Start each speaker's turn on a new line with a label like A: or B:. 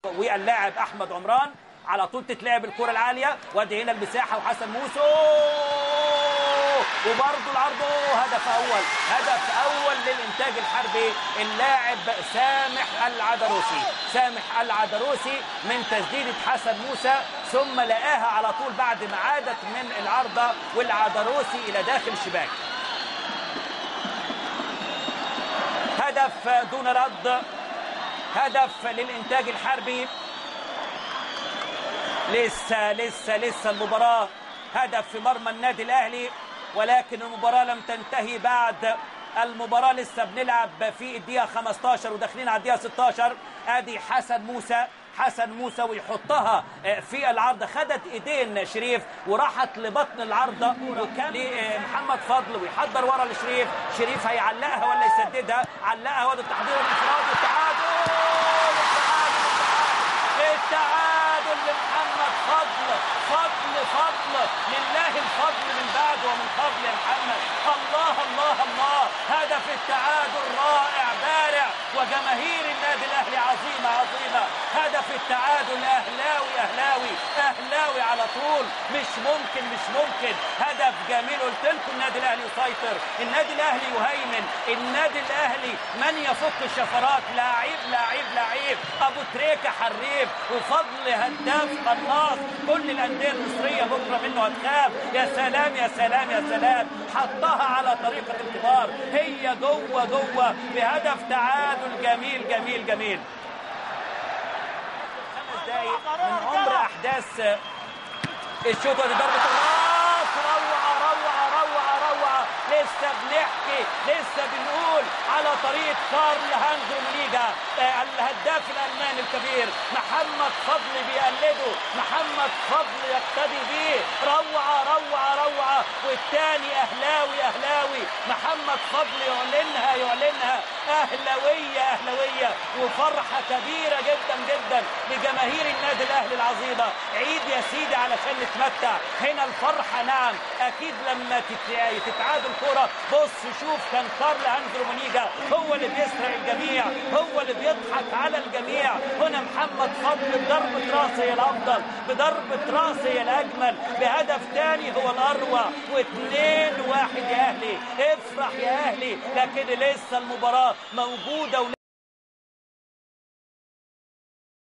A: واللاعب احمد عمران على طول تتلعب الكره العاليه، وادي هنا المساحه وحسن موسى وبرضه العرض. هدف اول للانتاج الحربي، اللاعب سامح العدروسي من تسديده حسن موسى، ثم لقاها على طول بعد ما عادت من العارضه والعدروسي الى داخل الشباك. هدف دون رد، هدف للإنتاج الحربي. لسه المباراة هدف في مرمى النادي الأهلي، ولكن المباراة لم تنتهي بعد. المباراة لسه بنلعب في الدقيقة 15 وداخلين على الدقيقة 16. ادي حسن موسى ويحطها في العارضة، خدت ايدين شريف وراحت لبطن العارضة، وكان لمحمد فضل ويحضر ورا لشريف. شريف هيعلقها ولا يسددها؟ علقها، وادي التحضير والانفراد التعادل لمحمد فضل. لله الفضل من بعد ومن قبل يا محمد. الله هدف التعادل رائع بارع، وجماهير النادي الاهلي عظيمه. هدف التعادل اهلاوي على طول. مش ممكن. هدف جميل. قلت لكم النادي الاهلي يسيطر، النادي الاهلي يهيمن، النادي الاهلي من يفك الشفرات. لعيب ابو تريكه حريف، وفضل هداف قناص. كل الانديه المصريه بكره منه هتخاف. يا سلام حطها على طريقه الكبار، هي جوه بهدف تعادل جميل. 5 دقايق من عمر احداث الشوط، ودي ضربه الراس. روعه. لسه بنقول على طريقه كارل هانز رومينيجا، الهداف الالماني الكبير. محمد فضل بيقلده، محمد فضل يقتدي بيه. روعه. والثاني اهلاوي. محمد فضل يعلنها اهلاويه، وفرحه كبيره جدا لجماهير النادي الاهلي العظيمه. عيد يا سيدي علشان نتمتع. هنا الفرحه نعم اكيد لما تتعادل كرة. بص شوف، كان كارل هانز رومينيجا هو اللي بيسرق الجميع، هو اللي بيضحك على الجميع. هنا محمد فضل بضربة راس هي الافضل، بضربة راس هي الاجمل، بهدف ثاني هو الاروع. 2-1 يا اهلي. افرح يا اهلي، لكن لسه المباراة موجودة